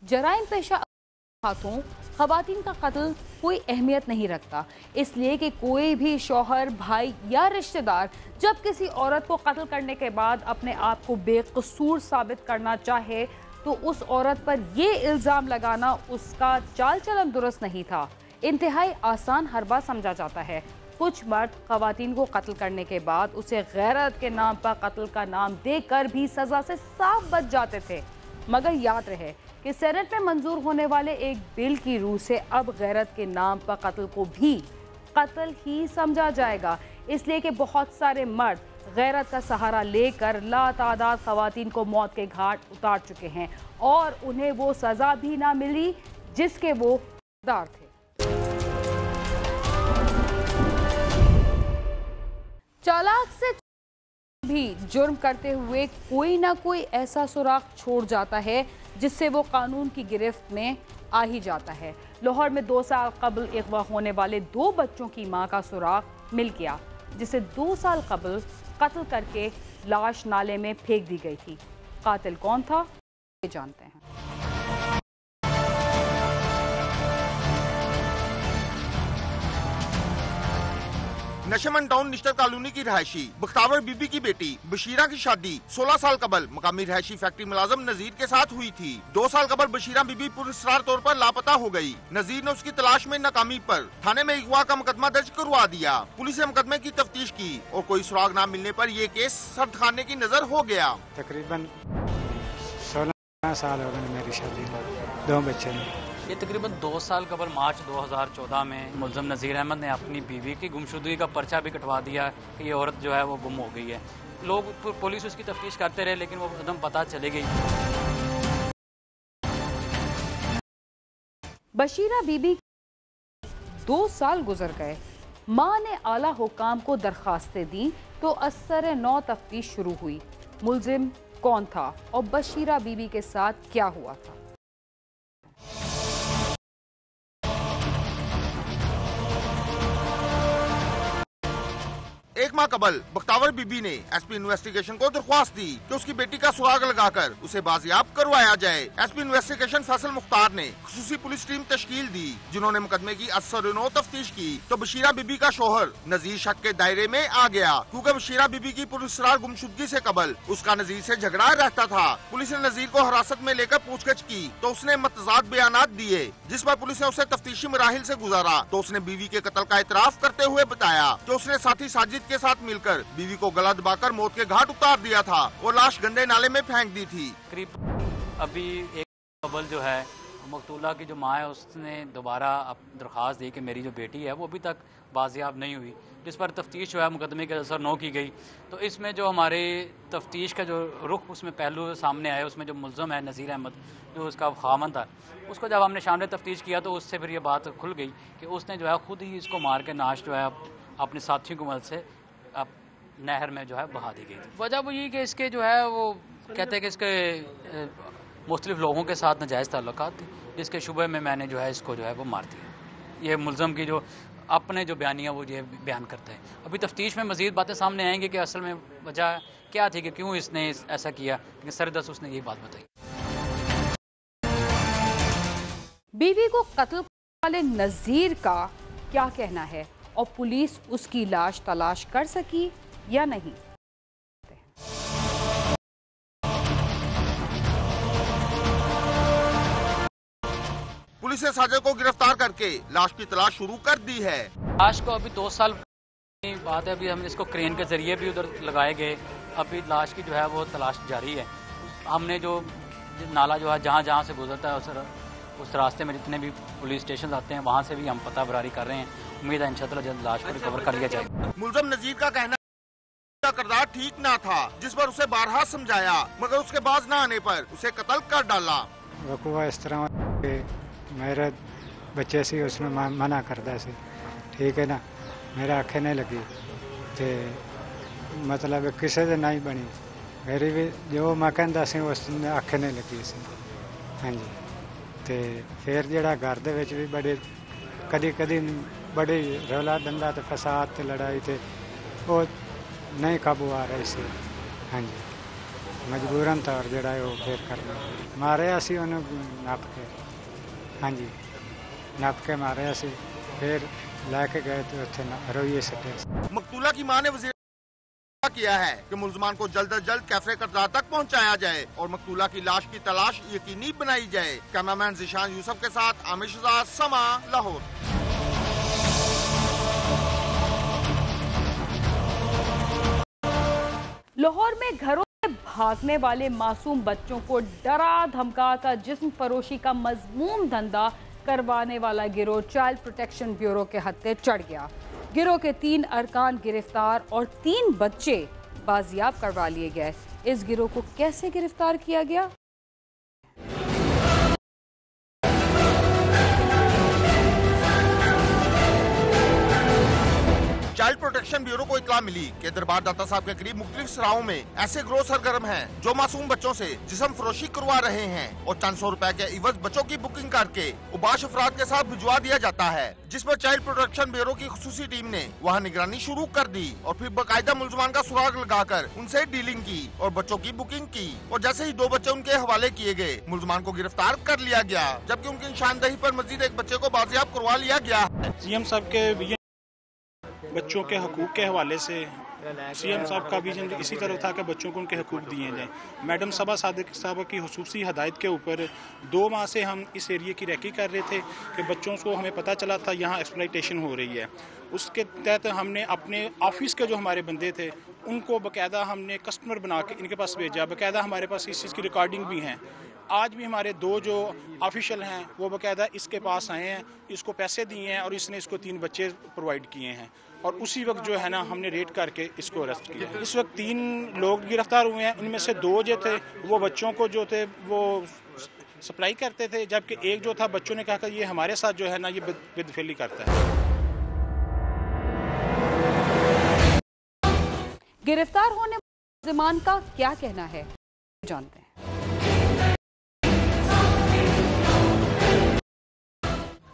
जराइम पेशा हाथों खवातीन का कत्ल कोई अहमियत नहीं रखता, इसलिए कि कोई भी शौहर, भाई या रिश्तेदार जब किसी औरत को कत्ल करने के बाद अपने आप को बेकसूर साबित करना चाहे तो उस औरत पर यह इल्ज़ाम लगाना उसका चाल चलन दुरुस्त नहीं था। इंतहाई आसान हरबा समझा जाता है। कुछ मर्द खवातीन को कत्ल करने के बाद उसे गैरत के नाम पर कत्ल का नाम देकर भी सजा से साफ बच जाते थे, मगर याद रहे कि सेनेट में मंजूर होने वाले एक बिल की रूह से अब गैरत के नाम पर कत्ल को भी कत्ल ही समझा जाएगा, इसलिए कि बहुत सारे मर्द गैरत का सहारा लेकर लातादाद खवातीन को मौत के घाट उतार चुके हैं और उन्हें वो सजा भी ना मिली जिसके वो हकदार थे। चालाक से भी जुर्म करते हुए कोई ना कोई ऐसा सुराग छोड़ जाता है जिससे वो कानून की गिरफ्त में आ ही जाता है। लाहौर में 2 साल कबल अगवा होने वाले 2 बच्चों की मां का सुराग मिल गया, जिसे 2 साल कबल कत्ल करके लाश नाले में फेंक दी गई थी। कातिल कौन था ये जानते हैं। नशमन टाउन निश्तर कॉलोनी की रहायशी बख्तावर बीबी की बेटी बशीरा की शादी 16 साल कबल मकामी रहायशी फैक्ट्री मुलाजम नजीर के साथ हुई थी। 2 साल कबल बशीरा बीबी पुरस्कार तौर पर लापता हो गई। नजीर ने उसकी तलाश में नाकामी पर थाने में अगवा का मुकदमा दर्ज करवा दिया। पुलिस ने मुकदमे की तफ्तीश की और कोई सुराग न मिलने पर यह केस सर्द खाने की नजर हो गया। तकरीबन 16 साल हो गए मेरी शादी को, 2 बच्चे हैं। ये तकरीबन 2 साल कबल मार्च 2014 में मुल्ज़म नज़ीर अहमद ने अपनी बीवी की गुमशुदगी का पर्चा भी कटवा दिया कि ये औरत जो है वो गुम हो गई है। लोग पुलिस उसकी तफ्तीश करते रहे लेकिन वो एकदम पता चली गई। बशीरा बीबी 2 साल गुजर गए। मां ने आला हुकाम को दरखास्तें दी तो असर नौ तफ्तीश शुरू हुई। मुल्जिम कौन था और बशीरा बीबी के साथ क्या हुआ था। 1 माह कबल बख्तावर बीबी ने एसपी इन्वेस्टिगेशन को दरख्वास्त दी कि उसकी बेटी का सुराग लगाकर उसे बाजियाब करवाया जाए। एसपी इन्वेस्टिगेशन फैसल मुख्तार ने खुसूसी पुलिस टीम तश्कील दी जिन्होंने मुकदमे की असर-ए-नौ तफ्तीश की तो बशीरा बीबी का शोहर नजीर शक के दायरे में आ गया, क्योंकि बशीरा बीबी की पुरस्कार गुमशुदगी से कबल उसका नजीर से झगड़ा रहता था। पुलिस ने नजीर को हिरासत में लेकर पूछताछ की तो उसने मतजाद बयानात दिए, जिस पर पुलिस ने उसे तफ्तीशी मराहिल से गुजारा तो उसने बीवी के कत्ल का इतराफ करते हुए बताया कि उसने साथी साजिद के साथ मिलकर बीवी को गला दबाकर मौत के घाट उतार दिया था और लाश गंदे नाले में फेंक दी थी। करीब अभी एक कबल जो है मकतूला की जो माँ है उसने दोबारा दरख्वास्त दी कि मेरी जो बेटी है वो अभी तक बाजियाब नहीं हुई, जिस पर तफ्तीश जो है मुकदमे के असर नौ की गई। तो इसमें जो हमारे तफ्तीश का जो रुख उसमें पहलू सामने आया, उसमें जो मुल्ज़म है नज़ीर अहमद जो उसका खामन था, उसको जब हमने सामने तफ्तीश किया तो उससे फिर ये बात खुल गई कि उसने जो है खुद ही इसको मार के नाश जो है अपने साथियों की मदद से अब नहर में जो है बहा दी गई थी। वजह वो ये कि इसके जो है वो कहते हैं कि इसके मुख्तलिफ लोगों के साथ नाजायज़ ताल्लुकात थी, जिसके शुबे में मैंने जो है इसको जो है वो मार दिया। ये मुल्ज़म की जो अपने जो बयानियाँ वो ये बयान करते हैं। अभी तफ्तीश में मज़ीद बातें सामने आएंगी कि असल में वजह क्या थी कि क्यों इसने ऐसा किया, लेकिन सरदस उसने ये बात बताई। बीवी को कत्ल वाले नज़ीर का क्या कहना है और पुलिस उसकी लाश तलाश कर सकी या नहीं। पुलिस ने साजिद को गिरफ्तार करके लाश की तलाश शुरू कर दी है। लाश को अभी 2 साल की बात है, अभी हम इसको क्रेन के जरिए भी उधर लगाए गए। अभी लाश की जो है वो तलाश जारी है। हमने जो नाला जो है जहाँ जहाँ से गुजरता है उस रास्ते में जितने भी पुलिस स्टेशन आते हैं वहाँ से भी हम पता बरारी कर रहे हैं। उम्मीद है इंशाअल्लाह जल्द लाश को रिकवर कर लिया जाएगा। मुल्ज़म नज़ीर का कहना का किरदार ठीक ना था, जिस पर उसे बारहा समझाया, मगर उसके बाज ना आने पर उसे कत्ल कर डाला। वकूआ इस तरह के मेरे बच्चे से उसमें मना करता से, ठीक है ना, मेरे आँखें नहीं लगी तो मतलब किसी से नहीं बनी, मेरी भी जो मैं कहता सी उसने आँखें नहीं लगी सी। हाँ जी, तो फिर जड़ा घर दे विच भी बड़े कदी कदी बड़ी रौला दंगा तो फसाद ते लड़ाई थे वो नहीं काबू आ रही सी। हाँ जी, ਮਜਬੂਰਨ ਤੌਰ ਜਿਹੜਾ ਹੈ ਉਹ ਫਿਰ ਕਰਨਾ ਮਾਰਿਆ ਸੀ ਉਹਨੂੰ ਨੱਪ ਕੇ ਹਾਂਜੀ नप के मारे से फिर लाके गए तो उत्थे रोइए सटे। मकतूला की मां ने वज़ीर किया है कि मुल्ज़मान को जल्द अज जल्द कैफे करदार तक पहुंचाया जाए और मकतूला की लाश की तलाश यकीनी बनाई जाए। कैमरामैन ज़िशान यूसुफ के साथ आमिर शहजाद, समा, लाहौर। लाहौर में घरों से भागने वाले मासूम बच्चों को डरा धमका कर जिस्म फरोशी का मज़मूम धंधा करवाने वाला गिरोह चाइल्ड प्रोटेक्शन ब्यूरो के हत्थे चढ़ गया। गिरोह के 3 अरकान गिरफ्तार और 3 बच्चे बाजियाब करवा लिए गए। इस गिरोह को कैसे गिरफ्तार किया गया? चाइल्ड प्रोटेक्शन ब्यूरो को इतला मिली कि दरबार दाता साहब के करीब मुख्तलिफ सराओं में ऐसे गिरोह सरगर्म हैं जो मासूम बच्चों से जिस्म फरोशी करवा रहे हैं और चंद सौ रुपए के इवज बच्चों की बुकिंग करके उबाश अफराद के साथ भिजवा दिया जाता है, जिस पर चाइल्ड प्रोटेक्शन ब्यूरो की खुसूसी टीम ने वहां निगरानी शुरू कर दी और फिर बाकायदा मुल्ज़मान का सुराग लगाकर उनसे डीलिंग की और बच्चों की बुकिंग की और जैसे ही 2 बच्चे उनके हवाले किए गए मुल्ज़मान को गिरफ्तार कर लिया गया, जबकि उनकी निशानदही पर मजीद एक बच्चे को बाजियाब करवा लिया गया। सीएम साहब के बच्चों के हकूक़ के हवाले से सीएम साहब का विजन इसी तरह था कि बच्चों को उनके हकूक़ दिए जाएं। मैडम सबा सादिक साहब की हुसूसी हदायत के ऊपर 2 माह से हम इस एरिए की रैकी कर रहे थे कि बच्चों को हमें पता चला था यहाँ एक्सप्लॉयटेशन हो रही है। उसके तहत हमने अपने ऑफिस के जो हमारे बंदे थे उनको बाकायदा हमने कस्टमर बना के इनके पास भेजा। बाकायदा हमारे पास इस चीज़ की रिकॉर्डिंग भी हैं। आज भी हमारे 2 जो ऑफिशियल हैं वो बाकायदा इसके पास आए हैं, इसको पैसे दिए हैं और इसने इसको 3 बच्चे प्रोवाइड किए हैं और उसी वक्त जो है ना हमने रेड करके इसको अरेस्ट किया। इस वक्त 3 लोग गिरफ्तार हुए हैं। इनमें से 2 जो थे वो बच्चों को जो थे वो सप्लाई करते थे, जबकि एक जो था बच्चों ने कहा कि ये हमारे साथ जो है ना ये बिदफेली करता है। गिरफ्तार होने मुल्ज़िमान का क्या कहना है, जानते हैं।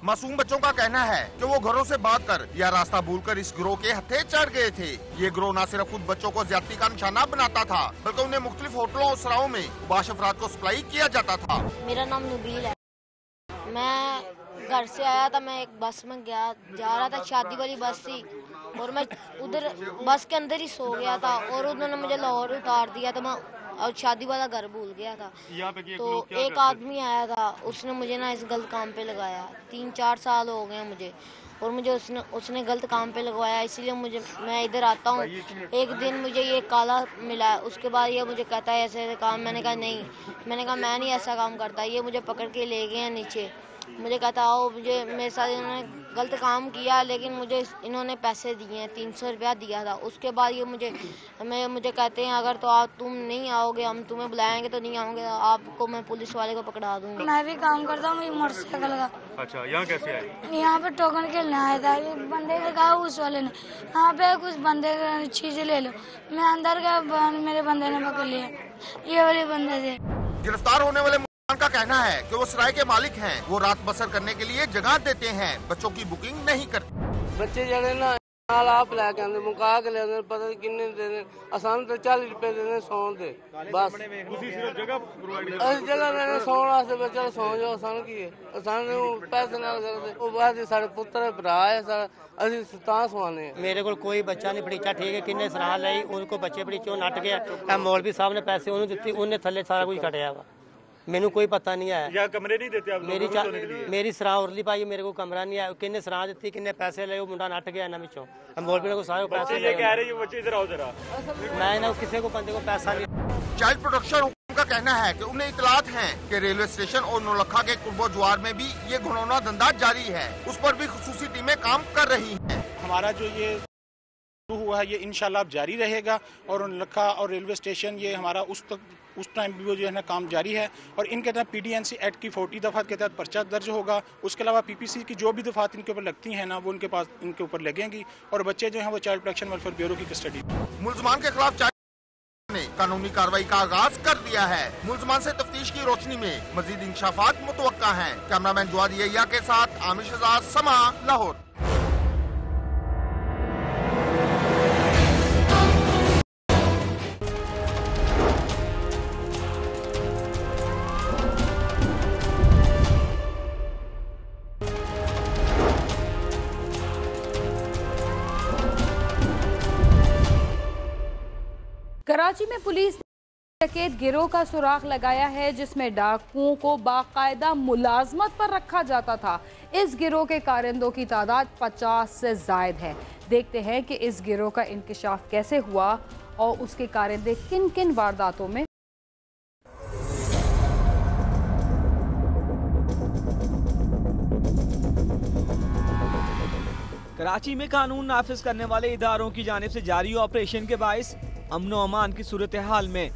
मासूम बच्चों का कहना है कि वो घरों से भागकर या रास्ता भूलकर इस गिरोह के हत्थे चढ़ गए थे। ये गिरोह न सिर्फ खुद बच्चों को ज्यादती का निशाना बनाता था बल्कि उन्हें मुख्तलिफ होटलों और सराओं में उबाश अफराद को सप्लाई किया जाता था। मेरा नाम नबील है। मैं घर से आया था, मैं एक बस में जा रहा था, शादी वाली बस थी और मैं उधर बस के अंदर ही सो गया था और उन्होंने मुझे लाहौर उतार दिया था। मैं और शादी वाला घर भूल गया था। तो एक आदमी आया था, उसने मुझे ना इस गलत काम पे लगाया। 3-4 साल हो गए मुझे और मुझे उसने गलत काम पे लगवाया, इसीलिए मैं इधर आता हूँ। एक दिन मुझे ये काला मिला, उसके बाद ये मुझे कहता है ऐसे काम। मैंने कहा नहीं, मैं नहीं ऐसा काम करता। ये मुझे पकड़ के ले गए हैं नीचे। मुझे कहता आओ, मेरे साथ इन्होंने गलत काम किया लेकिन मुझे इन्होंने पैसे दिए हैं, 300 रुपया दिया था। उसके बाद ये मुझे कहते हैं अगर तो तुम नहीं आओगे, हम तुम्हें बुलाएंगे तो नहीं आओगे, आपको मैं पुलिस वाले को पकड़ा दूंगा। मैं भी काम करता हूँ, मुझे मोटरसाइकिल का। अच्छा, यहाँ कैसे आए? यहाँ पे टोकन खेलने आया था, बंदे ने कहा उस वाले ने यहाँ पे कुछ बंदे चीजें ले लो। मैं अंदर गया, मेरे बंदे ने पकड़ लिया, ये वाले बंदे थे। गिरफ्तार होने वाले का कहना है कि वो सराय के मालिक हैं। वो रात बसर करने के लिए जगह देते हैं, बच्चों की बुकिंग नहीं करते। बच्चे जाने ना आप लैके आते मुका के ले पता नहीं किन्ने देने, आसान तो 40 रुपए देने सौन दे बस। जगह देने सौन वास्ते बच्चा सौ जाओ, आसान की है, आसान पैसे ना करते। वो बाद साढ़े पुत्र भरा है, ਅਸੀਂ ਤਾਂ ਸਵਾਨੇ। ਮੇਰੇ ਕੋਲ ਕੋਈ ਬੱਚਾ ਨਹੀਂ ਫੜੀਚਾ, ਠੀਕ ਹੈ, ਕਿੰਨੇ ਸਰਾਹ ਲਈ ਉਹਦੇ ਕੋਲ ਬੱਚੇ ਫੜੀਚੋ ਨੱਟ ਗਿਆ। ਇਹ ਮੌਲਵੀ ਸਾਹਿਬ ਨੇ ਪੈਸੇ ਉਹਨੂੰ ਦਿੱਤੇ, ਉਹਨੇ ਥੱਲੇ ਸਾਰਾ ਕੁਝ ਕੱਟਿਆ ਵਾ। ਮੈਨੂੰ ਕੋਈ ਪਤਾ ਨਹੀਂ ਆਇਆ। या कमरे नहीं देते आप लोगों को? ਮੇਰੀ ਸਰਾਹ ਉਰਲੀ ਪਾਈ, ਮੇਰੇ ਕੋਲ ਕਮਰਾ ਨਹੀਂ ਆਇਆ। ਕਿੰਨੇ ਸਰਾਹ ਦਿੱਤੀ, ਕਿੰਨੇ ਪੈਸੇ ਲਏ, ਉਹ ਮੁੰਡਾ ਨੱਟ ਗਿਆ ਇਹਨਾਂ ਵਿੱਚੋਂ। ਮੌਲਵੀ ਨੇ ਕੋ ਸਾਰੇ ਪੈਸੇ ये कह रहे हैं बच्चे इधर आओ जरा। मैं ना किसी को बंदे को पैसा नहीं। चाइल्ड प्रोटेक्शन हुक्म का कहना है कि उन्हें इतलात हैं कि रेलवे स्टेशन और नौलखा के कुर्बो ज्वार में भी ये घिनौना धंधा जारी है, उस पर भी खुसूसी टीमें काम कर रही हैं। हमारा जो ये हुआ है ये इंशाल्लाह जारी रहेगा और नौलखा और रेलवे स्टेशन ये हमारा उस टाइम भी वो जो है ना काम जारी है। और इनके तहत PDNC एक्ट की 40 दफात के तहत पर्चा दर्ज होगा। उसके अलावा PPC की जो भी दफात इनके ऊपर लगती हैं ना वो इनके ऊपर लगेंगी और बच्चे जो हैं वो चाइल्ड प्रोटेक्शन वेलफेयर ब्यूरो की कस्टडी। मुल्ज़मान के खिलाफ ने कानूनी कार्रवाई का आगाज कर दिया है। मुल्ज़मान से तफ्तीश की रोशनी में मजीद इंशाफात मुतवक्का हैं। कैमरामैन जवाद यहिया के साथ आमिर शहजाद, समा, लाहौर। कराची में पुलिस ने डकैत गिरोह का सुराग लगाया है जिसमें डाकुओं को बाकायदा मुलाजमत पर रखा जाता था। इस गिरोह के कारिंदों की तादाद 50 से जायद है। देखते हैं कि इस गिरोह का इंकिशाफ कैसे हुआ और उसके कारिंदे किन किन वारदातों में। कराची में कानून नाफिज करने वाले इदारों की जानिब से जारी ऑपरेशन के बाइस अमन व अमान की सूरत हाल में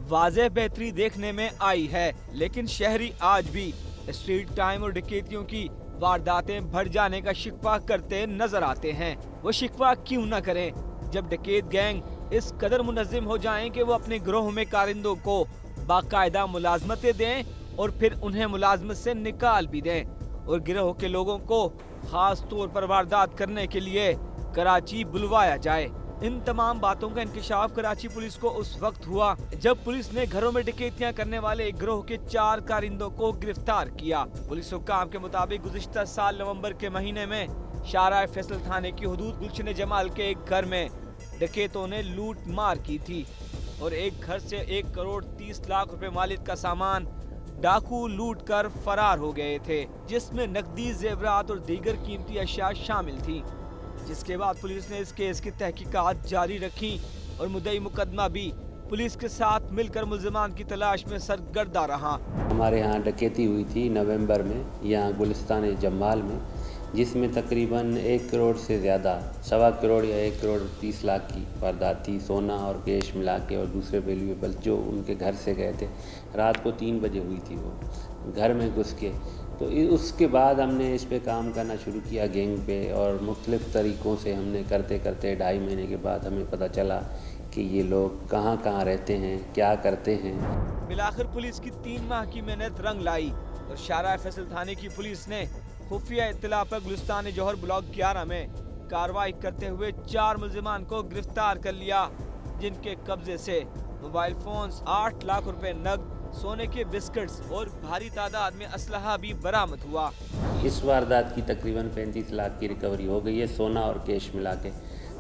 वाज़ेह बेहतरी देखने में आई है, लेकिन शहरी आज भी स्ट्रीट टाइम और डकैतियों की वारदातें बढ़ जाने का शिकवा करते नजर आते हैं। वो शिकवा क्यों न करें जब डकैत गैंग इस कदर मुनज़्ज़म हो जाएं कि वो अपने गिरोह में कारिंदों को बाकायदा मुलाजमतें दें और फिर उन्हें मुलाजमत से निकाल भी दें और गिरोह के लोगों को खास तौर पर वारदात करने के लिए कराची बुलवाया जाए। इन तमाम बातों का इंकिशाफ कराची पुलिस को उस वक्त हुआ जब पुलिस ने घरों में डकैतियां करने वाले एक गिरोह के 4 कारिंदों को गिरफ्तार किया। पुलिस हुक्काम के मुताबिक गुज़िश्ता साल नवंबर के महीने में शाहराह फैसल थाने की हुदूद गुलशन जमाल के एक घर में डकैतों ने लूट मार की थी और एक घर से 1 करोड़ 30 लाख रुपए मालिक का सामान डाकू लूट कर फरार हो गए थे, जिसमें नकदी, जेवरात और दीगर कीमती अशिया शामिल थी। जिसके बाद पुलिस ने इस केस की तहकीकात जारी रखी और मुद्दई मुकदमा भी पुलिस के साथ मिलकर मुल्ज़िमान की तलाश में सरगर्दा रहा। हमारे यहाँ डकैती हुई थी नवंबर में यहाँ गुलिस्तान जमाल में, जिसमें तकरीबन 1 करोड़ से ज़्यादा, 1.25 करोड़ या 1 करोड़ 30 लाख की वारदात थी। सोना और कैश मिला के और दूसरे वैल्यूएबल जो उनके घर से गए थे। रात को 3 बजे हुई थी वो घर में घुस के। तो उसके बाद हमने इस पे काम करना शुरू किया गैंग पे और मुख्तलिफ़ तरीक़ों से हमने करते करते 2.5 महीने के बाद हमें पता चला कि ये लोग कहाँ कहाँ रहते हैं, क्या करते हैं। बिलाखिर पुलिस की 3 माह की मेहनत रंग लाई और शाहराह फैसल थाने की पुलिस ने खुफिया इत्तला पर गुलिस्तान जौहर ब्लॉक 11 में कार्रवाई करते हुए 4 मुल्ज़िमान को गिरफ्तार कर लिया, जिनके कब्जे से मोबाइल फोन्स, 8 लाख रुपए नकद, सोने के बिस्किट्स और भारी तादाद में असलहा भी बरामद हुआ। इस वारदात की तकरीबन 35 लाख की रिकवरी हो गई है, सोना और कैश मिला के।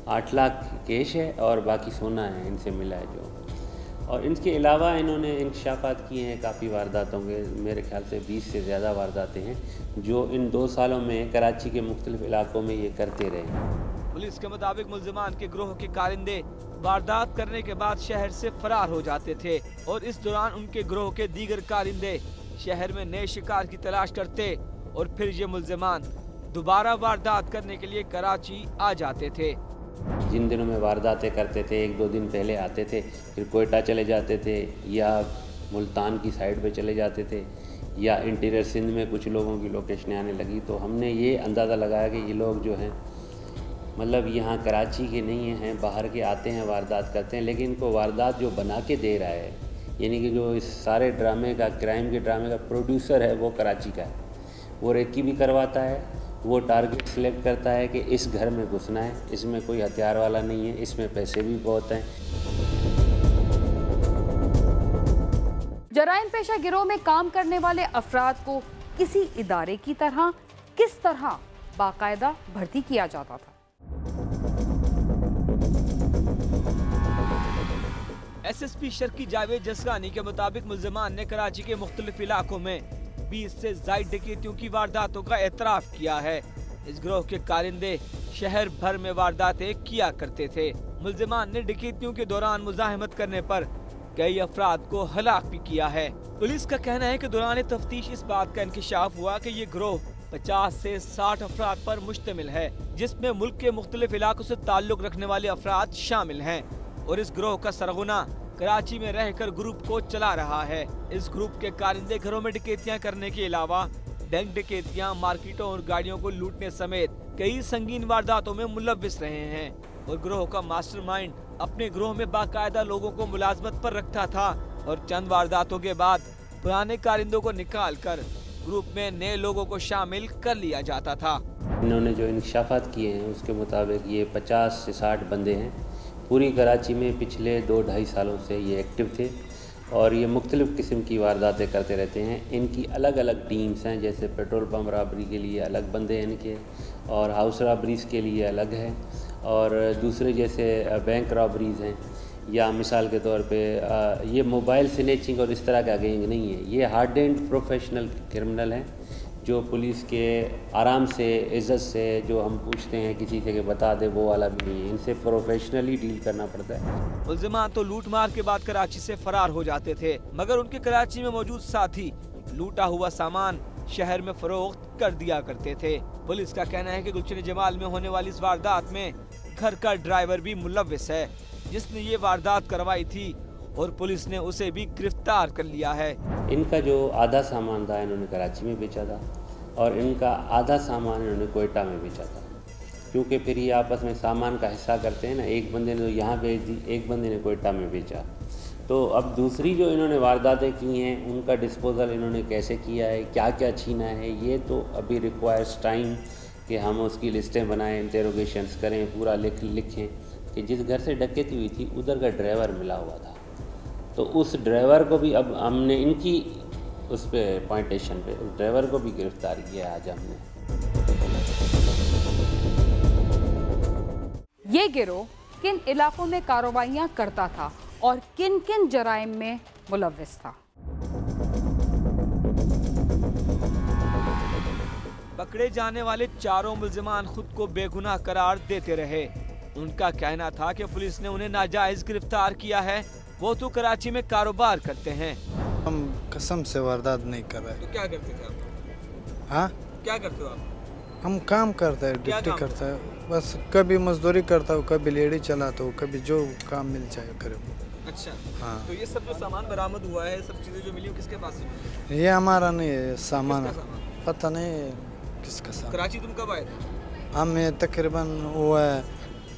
8 लाख कैश है और बाकी सोना है इनसे मिला है जो। और इनके अलावा इन्होंने इंकशाफात किए हैं काफ़ी वारदातों के, मेरे ख्याल से 20 से ज़्यादा वारदातें हैं जो इन 2 सालों में कराची के मुख्तलिफ इलाकों में ये करते रहे। पुलिस के मुताबिक मुल्ज़िमान के गिरोह के कारिंदे वारदात करने के बाद शहर से फरार हो जाते थे और इस दौरान उनके गिरोह के दीगर कारिंदे शहर में नए शिकार की तलाश करते और फिर ये मुल्ज़िमान दोबारा वारदात करने के लिए कराची आ जाते थे। जिन दिनों में वारदातें करते थे 1-2 दिन पहले आते थे, फिर कोयटा चले जाते थे या मुल्तान की साइड पे चले जाते थे या इंटीरियर सिंध में कुछ लोगों की लोकेशन आने लगी। तो हमने ये अंदाज़ा लगाया कि ये लोग जो हैं मतलब यहाँ कराची के नहीं हैं, बाहर के आते हैं, वारदात करते हैं, लेकिन इनको वारदात जो बना के दे रहा है, यानी कि जो इस सारे ड्रामे का, क्राइम के ड्रामे का प्रोड्यूसर है वो कराची का है। वो रेकी भी करवाता है, वो टारगेट सिलेक्ट करता है कि इस घर में घुसना है, इसमें कोई हथियार वाला नहीं है, इसमें पैसे भी बहुत हैं। जराइम पेशा गिरोह में काम करने वाले अफराद को किसी इदारे की तरह किस तरह बाकायदा भर्ती किया जाता था। SSP शर्की जावेद जसगानी के मुताबिक मुल्ज़िमान ने कराची के मुख्तलिफ इलाकों में 20 से ज़ायद डकैतियों की वारदातों का एतराफ़ किया है। इस गिरोह के कारिंदे शहर भर में वारदातें किया करते थे। मुल्ज़िमान ने डकैतियों के दौरान मुज़ाहमत करने पर कई अफराद को हलाक भी किया है। पुलिस का कहना है कि दौरान तफ्तीश इस बात का इंकिशाफ हुआ कि ये गिरोह 50 से 60 अफराद पर मुश्तमिल है, जिसमें मुल्क के मुख्तलिफ इलाकों से ताल्लुक रखने वाले अफराद शामिल हैं और इस गिरोह का सरगना कराची में रहकर ग्रुप को चला रहा है। इस ग्रुप के कारिंदे घरों में डकैतियां करने के अलावा बैंक डकैतियां, मार्केटों और गाड़ियों को लूटने समेत कई संगीन वारदातों में मुलव्विस रहे हैं और गिरोह का मास्टरमाइंड अपने गिरोह में बाकायदा लोगों को मुलाजमत पर रखता था और चंद वारदातों के बाद पुराने कारिंदों को निकाल कर ग्रुप में नए लोगों को शामिल कर लिया जाता था। इन्होंने जो इंकशाफात किए हैं उसके मुताबिक ये 50 से 60 बंदे हैं। पूरी कराची में पिछले 2-2.5 सालों से ये एक्टिव थे और ये मुख्तलिफ़ किस्म की वारदातें करते रहते हैं। इनकी अलग अलग टीम्स हैं, जैसे पेट्रोल पम्प रॉबरी के लिए अलग बंदे हैं इनके और हाउस रॉबरीज़ के लिए अलग है और दूसरे जैसे बैंक रॉबरीज़ हैं, या मिसाल के तौर पे ये मोबाइल स्नैचिंग और इस तरह का गैंग नहीं है। ये हार्डेंड प्रोफेशनल क्रिमिनल हैं जो पुलिस के आराम से इज़्ज़त से जो हम पूछते हैं किसी से कि बता दे, वो वाला भी नहीं है। इनसे प्रोफेशनली डील करना पड़ता है। मुल्ज़िमान तो लूट मार के बाद कराची से फरार हो जाते थे, मगर उनके कराची में मौजूद साथी लूटा हुआ सामान शहर में फरोख्त कर दिया करते थे। पुलिस का कहना है कि गुलशन जमाल में होने वाली इस वारदात में घर का ड्राइवर भी मुलव्विस है, जिसने ये वारदात करवाई थी, और पुलिस ने उसे भी गिरफ्तार कर लिया है। इनका जो आधा सामान था इन्होंने कराची में बेचा था और इनका आधा सामान इन्होंने कोयटा में बेचा था, क्योंकि फिर ये आपस में सामान का हिस्सा करते हैं ना। एक बंदे ने यहाँ बेच दी, एक बंदे ने कोयटा में बेचा। तो अब दूसरी जो इन्होंने वारदातें की हैं उनका डिस्पोजल इन्होंने कैसे किया है, क्या क्या छीना है, ये तो अभी रिक्वायर्स टाइम कि हम उसकी लिस्टें बनाएं, इंटेरोगेशंस करें, पूरा लिखें कि जिस घर से डकैती हुई थी उधर का ड्राइवर मिला हुआ था। तो उस ड्राइवर को भी अब हमने इनकी उस पे पॉइंटेशन पे उस ड्राइवर को भी गिरफ्तार किया आज हमने। ये गिरोह किन इलाकों में कार्रवाइयां करता था और किन किन जराइम में मुलव्विस था? पकड़े जाने वाले चारों मुल्ज़िमान खुद को बेगुनाह करार देते रहे। उनका कहना था कि पुलिस ने उन्हें नाजायज गिरफ्तार किया है, वो तो कराची में कारोबार करते हैं। हम कसम से वारदात नहीं कर रहे। तो क्या करते थे आप? हाँ, क्या करते हो आप? हम काम करते हैं, ड्यूटी करते हैं, बस कभी मजदूरी करता हूँ, कभी लेडी चलाता हूँ, कभी जो काम मिल जाए करे। अच्छा, हाँ। तो ये सब जो सामान बरामद हुआ है, सब चीजें जो मिली वो किसके पास से? ये हमारा नहीं है सामान, पता नहीं किसका सामान। कराची तुम कब आए थे? हमें तकरीबन हुआ है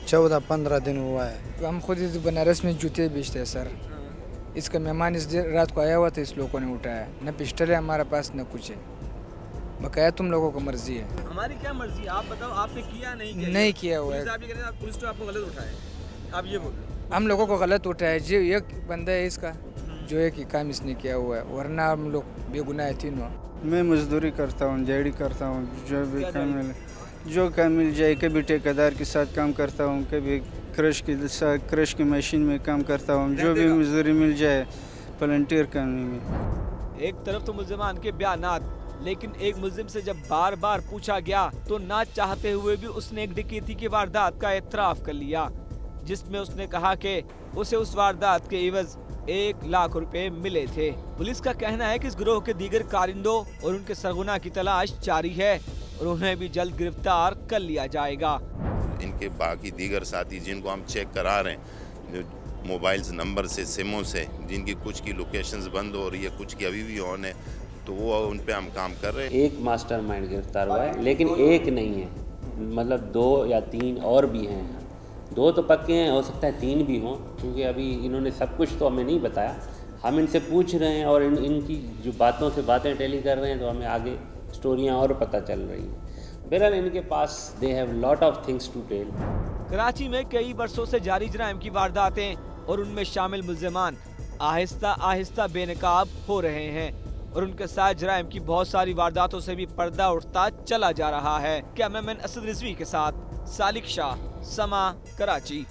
14-15 दिन हुआ है। हम खुद इस बनारस में जूते बेचते हैं सर। इसका मेहमान इस रात को आया हुआ था, इस लोगों ने उठाया। न पिस्टल है हमारे पास, न कुछ है। बकाया तुम लोगों को मर्जी है। हमारी क्या मर्जी? आप बताओ, आपने किया नहीं किया? नहीं किया हुआ है। पुलिस तो आपको गलत उठाया, आप ये बोलो। हम लोगों को गलत उठाया। जो एक बंदा है इसका, जो है कि काम इसने किया हुआ है, वरना हम लोग बेगुनाह है तीनों। मैं मजदूरी करता हूँ, दिहाड़ी करता हूँ, जो भी काम मिले जो काम मिल जाए। कभी ठेकेदार के साथ काम करता हूँ, कभी क्रश की मशीन में काम करता हूँ, जो भी मजदूरी मिल जाए वॉलंटियर करने में। एक तरफ तो मुल्ज़िमान के बयानात, लेकिन एक मुल्जिम से जब बार बार पूछा गया तो ना चाहते हुए भी उसने एक डकैती की वारदात का एतराफ़ कर लिया, जिसमें उसने कहा कि उसे उस वारदात के एवज 1 लाख रुपए मिले थे। पुलिस का कहना है कि इस गिरोह के दीगर कारिंदों और उनके सरगना की तलाश जारी है और उन्हें भी जल्द गिरफ्तार कर लिया जाएगा। इनके बाकी दीगर साथी जिनको हम चेक करा रहे हैं, जो मोबाइल्स नंबर से, सिमों से, जिनकी कुछ की लोकेशंस बंद हो रही है, कुछ की अभी भी ऑन है, तो वो उन पे हम काम कर रहे हैं। एक मास्टरमाइंड गिरफ्तार हुआ है, लेकिन एक नहीं है, मतलब 2 या 3 और भी हैं। 2 तो पक्के हैं, हो सकता है 3 भी हों, क्योंकि अभी इन्होंने सब कुछ तो हमें नहीं बताया। हम इनसे पूछ रहे हैं और इनकी जो बातों से बातें टैली कर रहे हैं, तो हमें आगे स्टोरियाँ और पता चल रही हैं। बहरहाल इनके पास they have lot of things to tell. Karachi में कई बरसों से जारी जराइम की वारदातें और उनमें शामिल मुल्ज़िमान आहिस्ता आहिस्ता बेनकाब हो रहे हैं और उनके साथ जराइम की बहुत सारी वारदातों से भी पर्दा उठता चला जा रहा है। कैमरामैन असद रिजवी के साथ सालिक शाह, समा, कराची।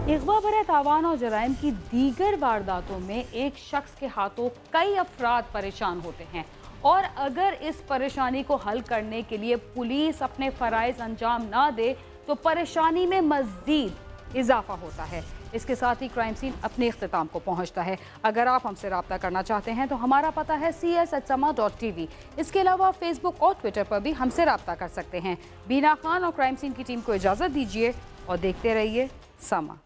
अगवा भरे तावान और जराइम की दीगर वारदातों में एक शख्स के हाथों कई अफराद परेशान होते हैं और अगर इस परेशानी को हल करने के लिए पुलिस अपने फराइज अंजाम ना दे तो परेशानी में मज़ीद इजाफा होता है। इसके साथ ही क्राइम सीन अपने इख्तिताम को पहुंचता है। अगर आप हमसे रब्ता करना चाहते हैं तो हमारा पता है cs@sama.tv। इसके अलावा फेसबुक और ट्विटर पर भी हमसे रब्ता कर सकते हैं। बीना खान और क्राइम सीन की टीम को इजाज़त दीजिए और देखते रहिए समा।